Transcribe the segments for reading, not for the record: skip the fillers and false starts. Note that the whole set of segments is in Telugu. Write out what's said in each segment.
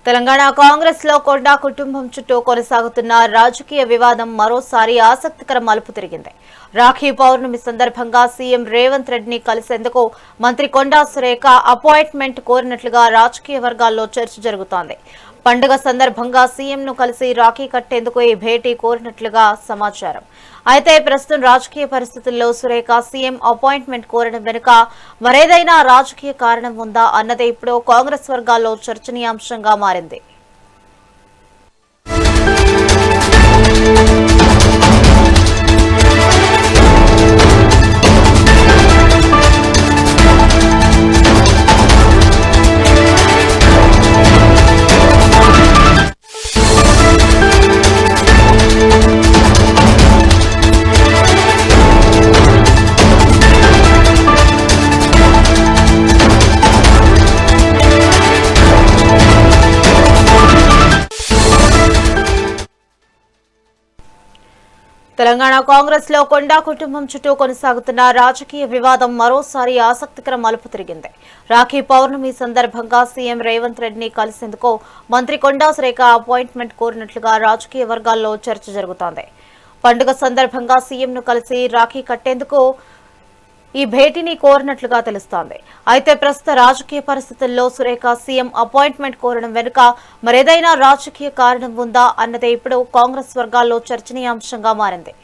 తెలంగాణ కాంగ్రెస్ లో కొండా కుటుంబం చుట్టూ కొనసాగుతున్న రాజకీయ వివాదం మరోసారి ఆసక్తికర మలుపు తిరిగింది. రాఖీ పౌర్ణమి సందర్భంగా సీఎం రేవంత్ రెడ్డిని కలిసేందుకు మంత్రి కొండా సురేఖ అపాయింట్మెంట్ కోరినట్లుగా రాజకీయ వర్గాల్లో చర్చ జరుగుతోంది. పండుగ సందర్భంగా సీఎంను కలిసి రాఖీ కట్టేందుకు ఈ భేటీ కోరినట్లుగా సమాచారం. అయితే ప్రస్తుతం రాజకీయ పరిస్థితుల్లో సురేఖ సీఎం అపాయింట్మెంట్ కోరడం వెనుక మరేదైనా రాజకీయ కారణం ఉందా అన్నదే ఇప్పుడు కాంగ్రెస్ వర్గాల్లో చర్చనీయాంశంగా మారింది. తెలంగాణ కాంగ్రెస్ లో కొండా కుటుంబం చుట్టూ కొనసాగుతున్న రాజకీయ వివాదం మరోసారి ఆసక్తికర మలుపు తిరిగింది. రాఖీ పౌర్ణమి సందర్భంగా సీఎం రేవంత్ రెడ్డిని కలిసేందుకు మంత్రి కొండా సురేఖ అపాయింట్మెంట్ కోరినట్లుగా రాజకీయ వర్గాల్లో చర్చ జరుగుతోంది. పండుగ సందర్భంగా సీఎంను కలిసి రాఖీ కట్టేందుకు ఈ భేటీని కోరినట్లుగా తెలుస్తోంది. అయితే ప్రస్తుత రాజకీయ పరిస్థితుల్లో సురేఖ సీఎం అపాయింట్మెంట్ కోరడం వెనుక మరేదైనా రాజకీయ కారణం ఉందా అన్నదే ఇప్పుడు కాంగ్రెస్ వర్గాల్లో చర్చనీయాంశంగా మారింది.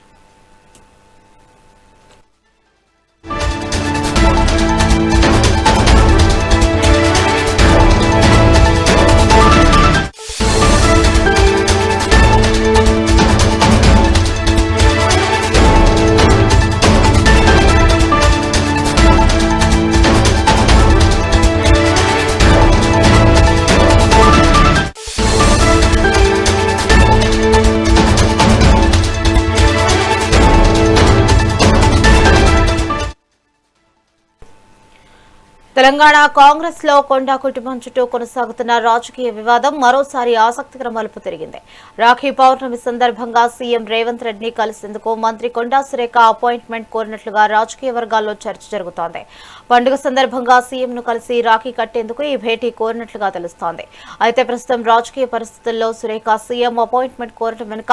తెలంగాణ కాంగ్రెస్ లో కొండా కుటుంబం చుట్టూ కొనసాగుతున్న రాజకీయ వివాదం మరోసారి ఆసక్తికర మలుపు తిరిగింది. రాఖీ పౌర్ణమి సందర్భంగా సీఎం రేవంత్ రెడ్డిని కలిసేందుకు మంత్రి కొండా సురేఖ అపాయింట్మెంట్ కోరినట్లుగా రాజకీయ వర్గాల్లో చర్చ జరుగుతోంది. పండుగ సందర్భంగా సీఎంను కలిసి రాఖీ కట్టేందుకు ఈ భేటీ కోరినట్లుగా తెలుస్తోంది. అయితే ప్రస్తుతం రాజకీయ పరిస్థితుల్లో సురేఖ సీఎం అపాయింట్మెంట్ కోరడం వెనుక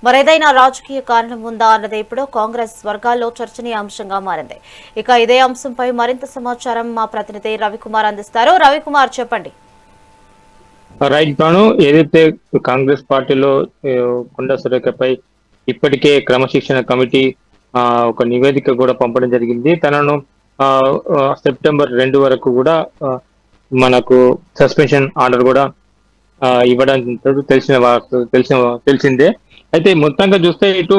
మరేదైనా రాజకీయ కారణం ఉందా అన్నది ఇప్పుడు కాంగ్రెస్ వర్గాల్లో చర్చనీయాంశంగా మారింది. ఇక ఇదే అంశంపై మరింత సమాచారం మా ప్రతినిధి రవికుమార్ అందిస్తారు. రవికుమార్, చెప్పండి. రైట్ బాను, ఏదైతే కాంగ్రెస్ పార్టీలో కొండా సురేఖపై ఇప్పటికే క్రమశిక్షణ కమిటీ ఒక నివేదిక కూడా పంపడం జరిగింది. తనను సెప్టెంబర్ 2 వరకు కూడా మనకు సస్పెన్షన్ ఆర్డర్ కూడా ఇవ్వడం తెలిసిందే. అయితే మొత్తంగా చూస్తే ఇటు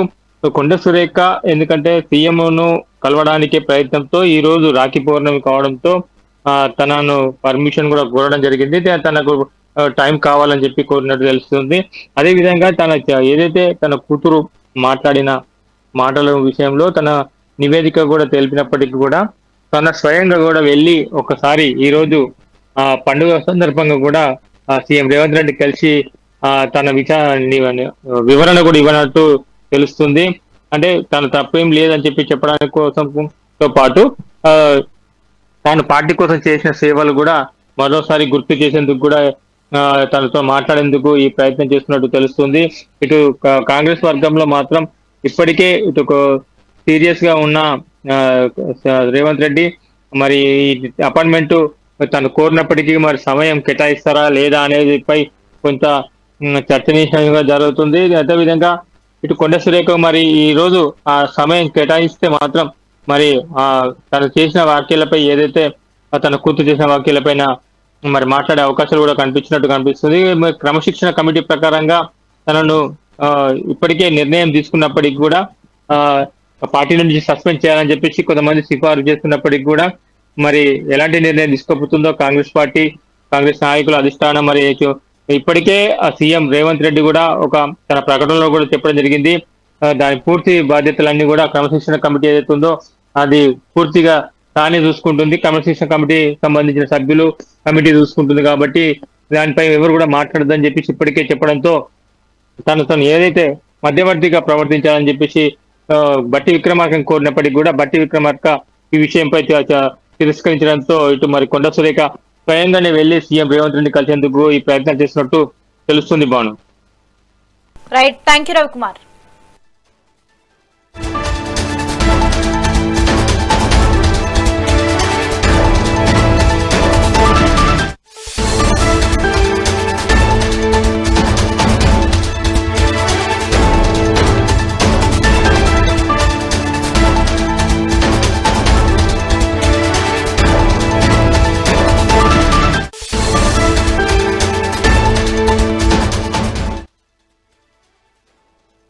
కొండా సురేఖ ఎందుకంటే సీఎంను కలవడానికి ప్రయత్నంతో ఈ రోజు రాఖీ పౌర్ణమి కావడంతో తనను పర్మిషన్ కూడా కోరడం జరిగింది. తనకు టైం కావాలని చెప్పి కోరినట్టు తెలుస్తుంది. అదే విధంగా ఏదైతే తన కూతురు మాట్లాడిన మాటల విషయంలో తన నివేదిక కూడా తెలిపినప్పటికీ కూడా తన స్వయంగా కూడా వెళ్ళి ఒకసారి ఈ రోజు పండుగ సందర్భంగా కూడా సీఎం రేవంత్ రెడ్డి కలిసి తన వివరణ కూడా ఇవ్వనట్టు తెలుస్తుంది. అంటే తన తప్పేం లేదని చెప్పి చెప్పడానికి కోసంతో పాటు తాను పార్టీ కోసం చేసిన సేవలు కూడా మరోసారి గుర్తు చేసేందుకు కూడా తనతో మాట్లాడేందుకు ఈ ప్రయత్నం చేస్తున్నట్టు తెలుస్తుంది. ఇటు కాంగ్రెస్ వర్గంలో మాత్రం ఇప్పటికే ఇటు సీరియస్ గా ఉన్న రేవంత్ రెడ్డి మరి అపాయింట్మెంట్ తను కోరినప్పటికీ మరి సమయం కేటాయిస్తారా లేదా అనేది పై కొంత చర్చనీయంగా జరుగుతుంది. అదేవిధంగా ఇటు కొండా సురేఖ మరి ఈ రోజు ఆ సమయం కేటాయిస్తే మాత్రం మరి తను చేసిన వ్యాఖ్యలపై ఏదైతే తన కూతురు చేసిన వ్యాఖ్యలపైన మరి మాట్లాడే అవకాశాలు కూడా కనిపిస్తుంది. క్రమశిక్షణ కమిటీ ప్రకారంగా తనను ఇప్పటికే నిర్ణయం తీసుకున్నప్పటికీ కూడా పార్టీ నుంచి సస్పెండ్ చేయాలని చెప్పేసి కొంతమంది సిఫారు చేస్తున్నప్పటికీ కూడా మరి ఎలాంటి నిర్ణయం తీసుకోబోతుందో కాంగ్రెస్ నాయకుల అధిష్టానం మరి ఇప్పటికే సీఎం రేవంత్ రెడ్డి కూడా తన ప్రకటనలో కూడా చెప్పడం జరిగింది. దాని పూర్తి బాధ్యతలన్నీ కూడా క్రమశిక్షణ కమిటీ ఏదైతే ఉందో అది పూర్తిగా తానే చూసుకుంటుంది. క్రమశిక్షణ కమిటీ సంబంధించిన సభ్యులు కమిటీ చూసుకుంటుంది కాబట్టి దానిపై ఎవరు కూడా మాట్లాడదని చెప్పేసి ఇప్పటికే చెప్పడంతో తను ఏదైతే మధ్యవర్తిగా ప్రవర్తించాలని చెప్పేసి బట్టి విక్రమార్కను కోరినప్పటికీ కూడా బట్టి విక్రమార్క ఈ విషయంపై తిరస్కరించడంతో ఇటు మరి కొండా సురేఖ స్వయంగానే వెళ్లి సీఎం రేవంత్ రెడ్డి కలిసేందుకు ఈ ప్రయత్నం చేసినట్టు తెలుస్తుంది Bhanu. Right, thank you Ravikumar.